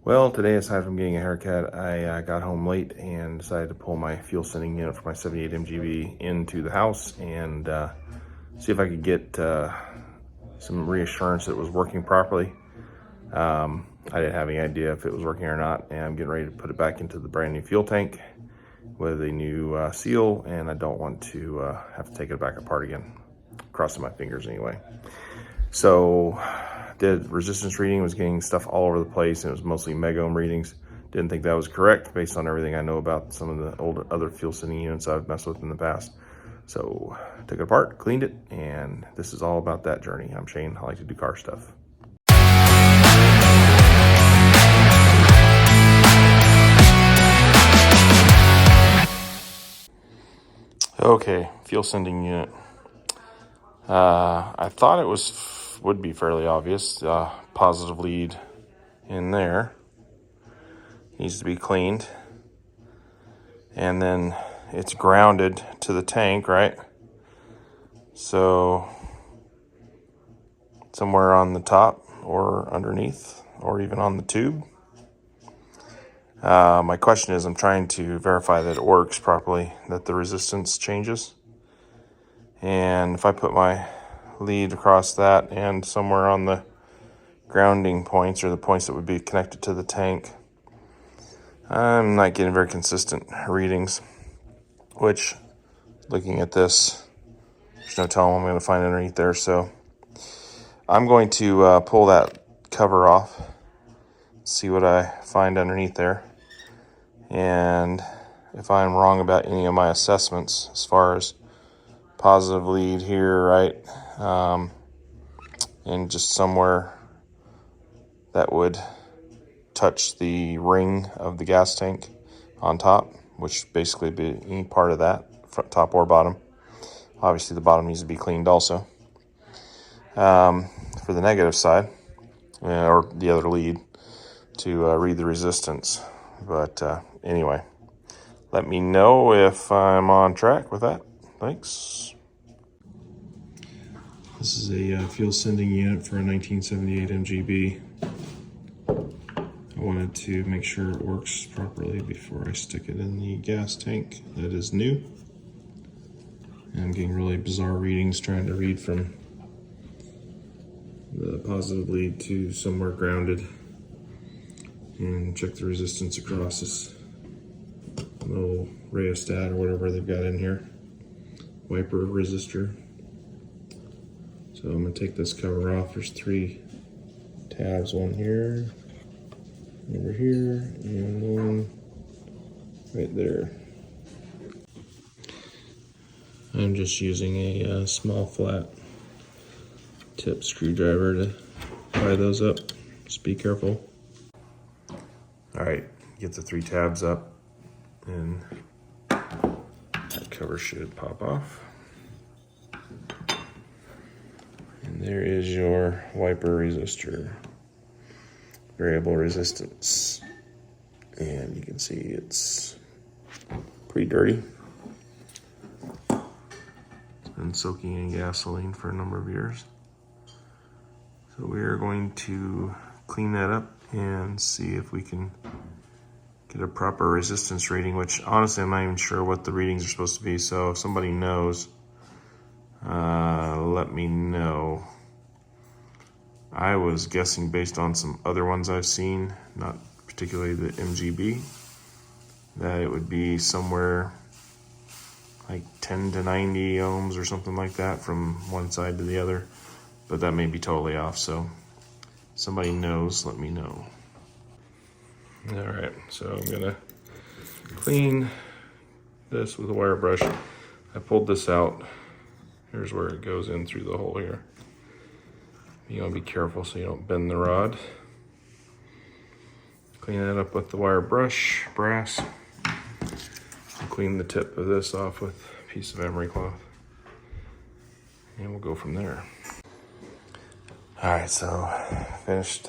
Well, today, aside from getting a haircut, I got home late and decided to pull my fuel sending unit for my 78 MGB into the house and see if I could get some reassurance that it was working properly. I didn't have any idea if it was working or not, and I'm getting ready to put it back into the brand new fuel tank with a new seal, and I don't want to have to take it back apart again. Crossing my fingers anyway. So did resistance reading, was getting stuff all over the place, and it was mostly mega ohm readings. Didn't think that was correct based on everything I know about some of the old other fuel sending units I've messed with in the past. So took it apart, cleaned it, and this is all about that journey. I'm Shane, I like to do car stuff. Okay, fuel sending unit. I thought it would be fairly obvious. Positive lead in there needs to be cleaned, and then it's grounded to the tank, right? So somewhere on the top or underneath or even on the tube. My question is, I'm trying to verify that it works properly, that the resistance changes. And if I put my lead across that and somewhere on the grounding points, or the points that would be connected to the tank, I'm not getting very consistent readings, which, looking at this, there's no telling what I'm going to find underneath there. So I'm going to pull that cover off, see what I find underneath there. And if I'm wrong about any of my assessments as far as positive lead here, right, and just somewhere that would touch the ring of the gas tank on top, which basically be any part of that, front, top, or bottom. Obviously the bottom needs to be cleaned also. For the negative side, or the other lead, to read the resistance. But anyway, let me know if I'm on track with that. Thanks. This is a fuel sending unit for a 1978 MGB. I wanted to make sure it works properly before I stick it in the gas tank that is new. And I'm getting really bizarre readings trying to read from the positive lead to somewhere grounded and check the resistance across this little rheostat or whatever they've got in here, wiper resistor. So I'm going to take this cover off. There's 3 tabs, one here, over here, and one right there. I'm just using a small flat tip screwdriver to pry those up. Just be careful. All right, get the 3 tabs up, and that cover should pop off. And there is your wiper resistor, variable resistance. And you can see it's pretty dirty. It's been soaking in gasoline for a number of years. So we are going to clean that up and see if we can get a proper resistance reading, which honestly I'm not even sure what the readings are supposed to be. So if somebody knows, let me know. I was guessing based on some other ones I've seen, not particularly the MGB, that it would be somewhere like 10 to 90 ohms or something like that from one side to the other, but that may be totally off. So somebody knows, let me know. All right, so I'm gonna clean this with a wire brush. I pulled this out. Here's where it goes in through the hole here. You gotta be careful so you don't bend the rod. Clean that up with the wire brush, brass. Clean the tip of this off with a piece of emery cloth. And we'll go from there. All right, so finished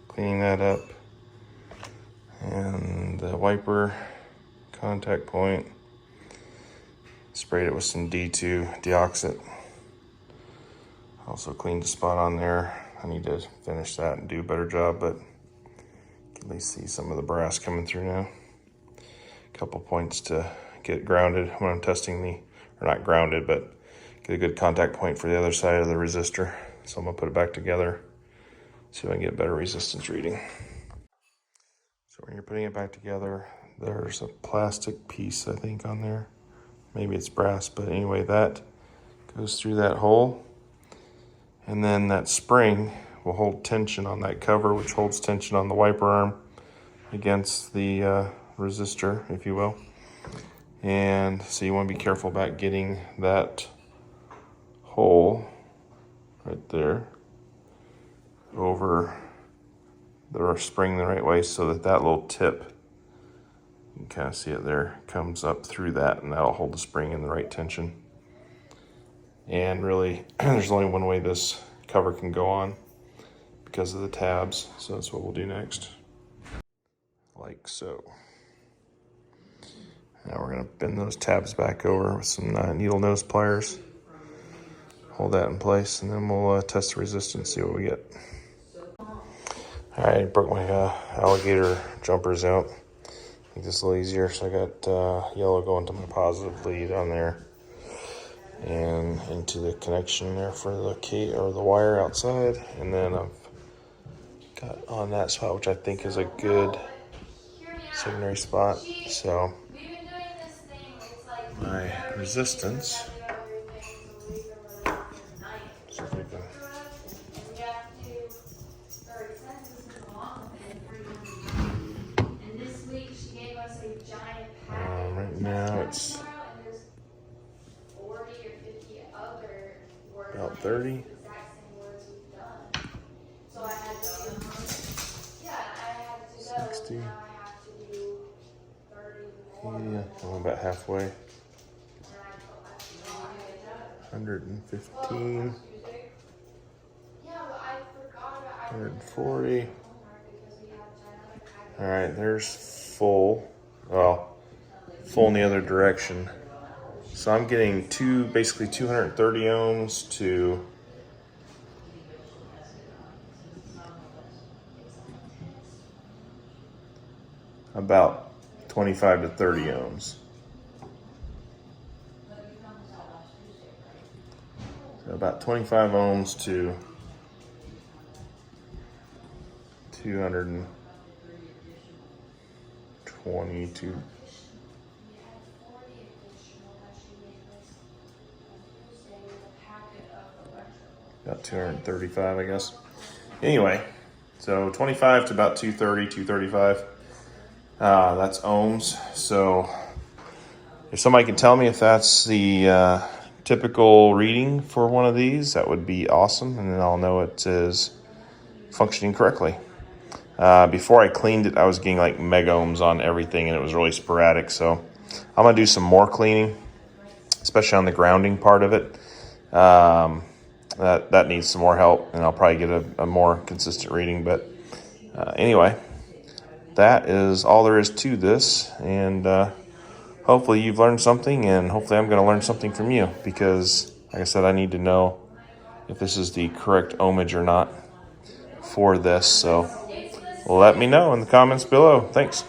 cleaning that up. And the wiper contact point, sprayed it with some D2 deoxit. Also cleaned the spot on there. I need to finish that and do a better job, but At least see some of the brass coming through now. A couple points to get grounded when I'm testing or not grounded, but get a good contact point for the other side of the resistor. So I'm gonna put it back together, see if I can get better resistance reading. So when you're putting it back together, there's a plastic piece, I think, on there. Maybe it's brass, but anyway, that goes through that hole. And then that spring will hold tension on that cover, which holds tension on the wiper arm against the resistor, if you will. And so you want to be careful about getting that hole right there over the spring the right way, so that that little tip, you can kind of see it there, comes up through that, and that'll hold the spring in the right tension. And really, there's only one way this cover can go on because of the tabs, so that's what we'll do next. Like so. Now we're going to bend those tabs back over with some needle nose pliers. Hold that in place, and then we'll test the resistance, see what we get. All right, I broke my alligator jumpers out. Make this a little easier. So I got yellow going to my positive lead on there, and into the connection there for the key or the wire outside, and then I've got on that spot, which I think is a good secondary spot. So my resistance. So if we can, right now it's about 30. So 60. Yeah, I'm about halfway. 115. 140. All right, there's full. Well, full in the other direction. So I'm getting basically 230 ohms to about 25 to 30 ohms. So about 25 ohms to 222. About 235, I guess. Anyway, so 25 to about 230, 235. That's ohms. So if somebody can tell me if that's the typical reading for one of these, that would be awesome, and then I'll know it is functioning correctly. Before I cleaned it, I was getting like mega ohms on everything, and it was really sporadic. So I'm gonna do some more cleaning, especially on the grounding part of it. That needs some more help, and I'll probably get a more consistent reading. But anyway, that is all there is to this, and hopefully you've learned something, and hopefully I'm going to learn something from you, because like I said, I need to know if this is the correct ohmage or not for this. So let me know in the comments below. Thanks.